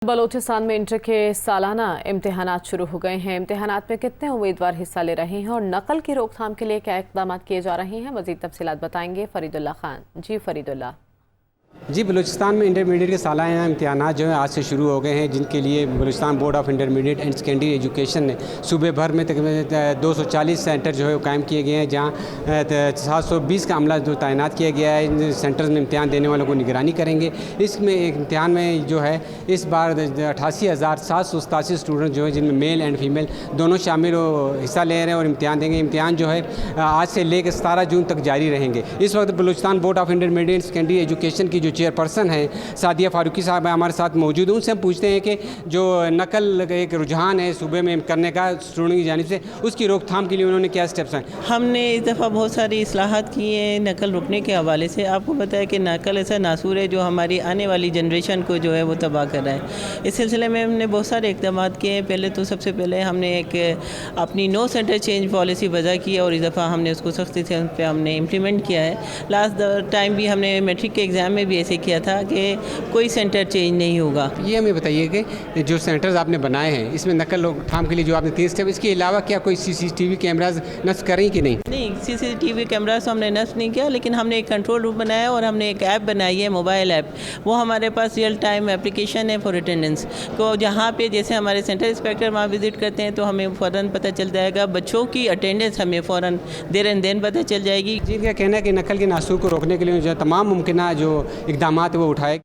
बलूचिस्तान में इंटर के सालाना इम्तिहानात शुरू हो गए हैं। इम्तिहानात में कितने उम्मीदवार हिस्सा ले रहे हैं और नकल की रोकथाम के लिए क्या इक़दाम किए जा रहे हैं, मज़ीद तफसीलात बताएंगे फरीदुल्लाह खान। जी फरीदुल्लाह। जी, बलूचिस्तान में इंटरमीडिएट के सालाना इम्तिहानात जो है आज से शुरू हो गए हैं, जिनके लिए Balochistan board of intermediate and secondary education ने सूबे भर में तकरीबन 240 सेंटर जो है वो कायम किए गए हैं, जहाँ 720 का अमला जो तैनात किया गया है। इन सेंटर्स में इम्तिहान देने वालों को निगरानी करेंगे। इसमें एक इम्तिहान में जो है इस बार 88,787 स्टूडेंट जो है, जिनमें मेल एंड फीमेल दोनों शामिल हिस्सा ले रहे हैं और इम्तिहान देंगे। इम्तिहान जो है आज से लेकर 17 जून तक जारी रहेंगे। इस वक्त Balochistan board of intermediate secondary education की जो चेयरपर्सन है सादिया फारूकी साहब हमारे साथ मौजूद हैं। उनसे हम पूछते हैं कि जो नकल का एक रुझान है सूबे में करने का स्टूडेंट की जानिब से, उसकी रोकथाम के लिए उन्होंने क्या स्टेप्स हैं? हमने इस दफ़ा बहुत सारी इस्लाहात की हैं नकल रुकने के हवाले से। आपको पता है कि नकल ऐसा नासूर है जो हमारी आने वाली जनरेशन को जो है वो तबाह कर रहा है। इस सिलसिले में हमने बहुत सारे इक़दाम किए हैं। पहले तो सबसे पहले हमने एक अपनी नो सेंटर चेंज पॉलिसी वज़ा की और इस दफ़ा हमने उसको सख्ती से उन पर हमने इम्प्लीमेंट किया है। लास्ट टाइम भी हमने मैट्रिक के एग्ज़ाम में भी ऐसे किया था कि कोई सेंटर चेंज नहीं होगा। ये हमें बताइए कि जो सेंटर्स आपने बनाए हैं इसमें नकल रोकथाम के लिए जो आपने 3 स्टेप, इसके अलावा क्या कोई CCTV कैमराज नस्ब करें कि नहीं? नहीं, CCTV कैमराज तो हमने नस्ब नहीं किया, लेकिन हमने एक कंट्रोल रूम बनाया और हमने एक ऐप बनाई है, मोबाइल ऐप। वो हमारे पास रियल टाइम एप्लीकेशन है फॉर अटेंडेंस को, जहाँ पे जैसे हमारे सेंटर इंस्पेक्टर वहाँ विज़िट करते हैं तो हमें फ़ौरन पता चल जाएगा। बच्चों की अटेंडेंस हमें फ़ौरन देर एंड देन पता चल जाएगी। जी, इनका कहना है कि नकल के नासूर को रोकने के लिए जो तमाम मुमकिन जो इक़दाम वो उठाए।